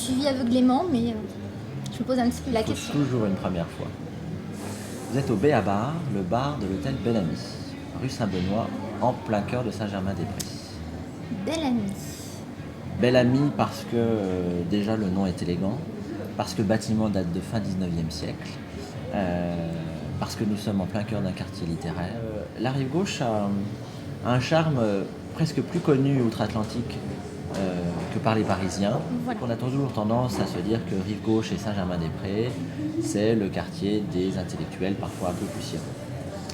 suivi aveuglément, mais je me pose un petit peu la Il faut question. toujours une première fois. Vous êtes au B.A.Bar, le bar de l'hôtel Bellamy, rue Saint-Benoît, en plein cœur de Saint-Germain-des-Prés. Belle amie. Bellamy parce que déjà le nom est élégant, parce que le bâtiment date de fin 19e siècle, parce que nous sommes en plein cœur d'un quartier littéraire. La rive gauche a un charme presque plus connu outre-Atlantique que par les Parisiens. Voilà. On a toujours tendance à se dire que rive gauche et Saint-Germain-des-Prés, c'est le quartier des intellectuels parfois un peu poussiéreux.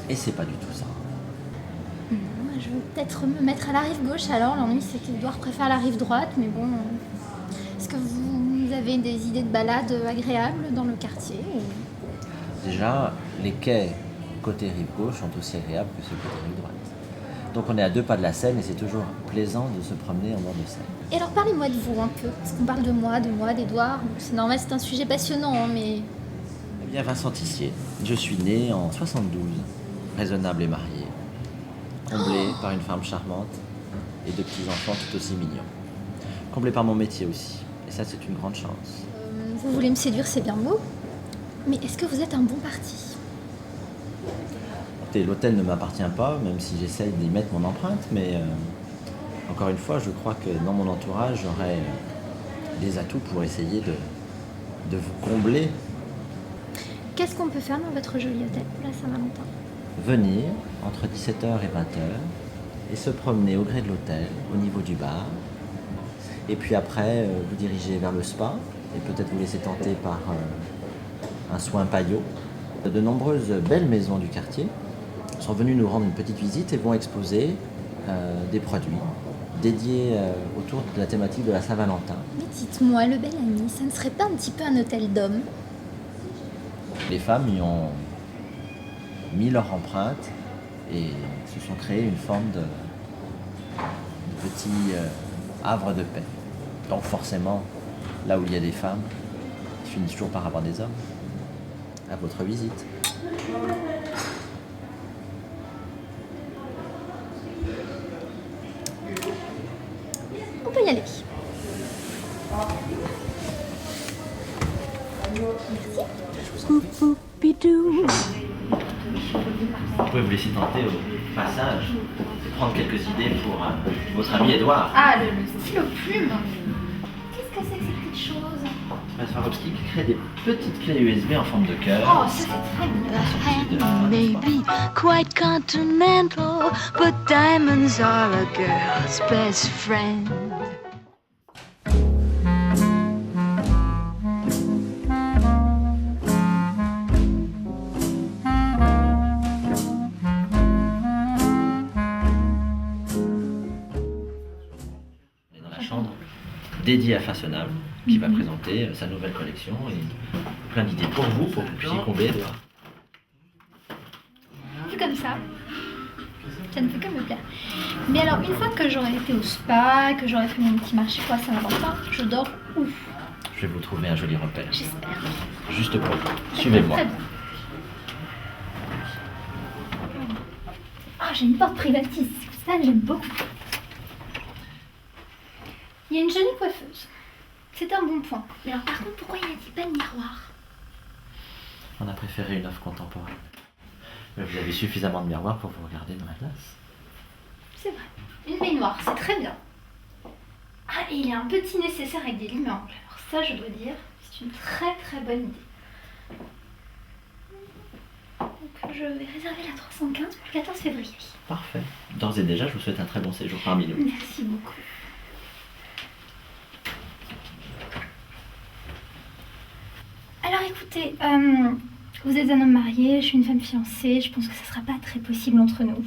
Et c'est pas du tout ça. Je vais peut-être me mettre à la rive gauche alors. L'ennui, c'est qu'Edouard préfère la rive droite, mais bon. Est-ce que vous avez des idées de balade agréables dans le quartier Déjà, les quais côté rive gauche sont aussi agréables que ceux côté rive droite. Donc on est à 2 pas de la Seine et c'est toujours plaisant de se promener en bord de Seine. Et alors parlez-moi de vous un peu, parce qu'on parle de moi, d'Edouard. C'est normal, c'est un sujet passionnant, hein, mais... Eh bien, Vincent Tissier, je suis né en 72, raisonnable et marié, comblé par une femme charmante et 2 petits-enfants tout aussi mignons. Comblé par mon métier aussi, et ça c'est une grande chance. Vous voulez me séduire, c'est bien beau. Mais est-ce que vous êtes un bon parti? Écoutez, l'hôtel ne m'appartient pas, même si j'essaye d'y mettre mon empreinte, mais encore une fois, je crois que dans mon entourage, j'aurai des atouts pour essayer de vous combler. Qu'est-ce qu'on peut faire dans votre joli hôtel pour la Saint-Valentin? Venir entre 17h et 20h et se promener au gré de l'hôtel, au niveau du bar. Et puis après, vous diriger vers le spa et peut-être vous laisser tenter par un soin paillot. De nombreuses belles maisons du quartier sont venues nous rendre une petite visite et vont exposer des produits dédiés autour de la thématique de la Saint-Valentin. Mais dites-moi, le bel ami, ça ne serait pas un petit peu un hôtel d'hommes? Les femmes y ont mis leur empreinte et se sont créées une forme de petit havre de paix. Donc forcément, là où il y a des femmes, il finit toujours par avoir des hommes. À votre visite. On peut y aller. Vous pouvez vous laisser tenter au passage et prendre quelques idées pour votre ami Edouard. Ah, le stylo plume. Qu'est-ce que c'est que ces petites choses? Swarovski qui crée des petites clés USB en forme de cœur. Oh, ça c'est très bien. The hand may be quite continental, but diamonds are a girl's best friend. On est dans la chambre dédiée à Façonnable qui va présenter sa nouvelle collection et plein d'idées pour vous puissiez combler Edouard. Vu comme ça ne fait que me plaire. Mais alors, une fois que j'aurai été au spa, que j'aurai fait mon petit marché pour la Saint-Valentin, je dors ouf, Je vais vous trouver un joli repère. j'espère. Juste pour vous. Suivez-moi. Très bien. Ah, j'ai une porte privative, ça j'aime beaucoup. Il y a une jolie coiffeuse. C'est un bon point. Mais alors par contre, pourquoi il n'y a pas de miroir? On a préféré une offre contemporaine. Mais vous avez suffisamment de miroirs pour vous regarder dans la glace. C'est vrai. Une baignoire, c'est très bien. Ah, et il y a un petit nécessaire avec des limes angles. Alors ça, je dois dire, c'est une très très bonne idée. Donc je vais réserver la 315 pour le 14 février. Parfait. D'ores et déjà, je vous souhaite un très bon séjour parmi nous. Merci beaucoup. Alors écoutez, vous êtes un homme marié, je suis une femme fiancée, je pense que ça ne sera pas très possible entre nous.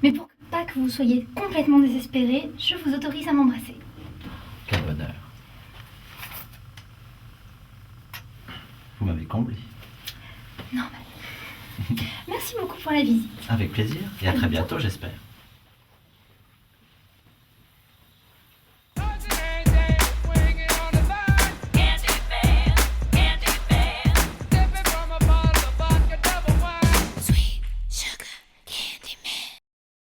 Mais pour pas que vous soyez complètement désespéré, je vous autorise à m'embrasser. Quel bonheur. Vous m'avez comblé. Normal. Merci beaucoup pour la visite. Avec plaisir et à très bientôt, j'espère.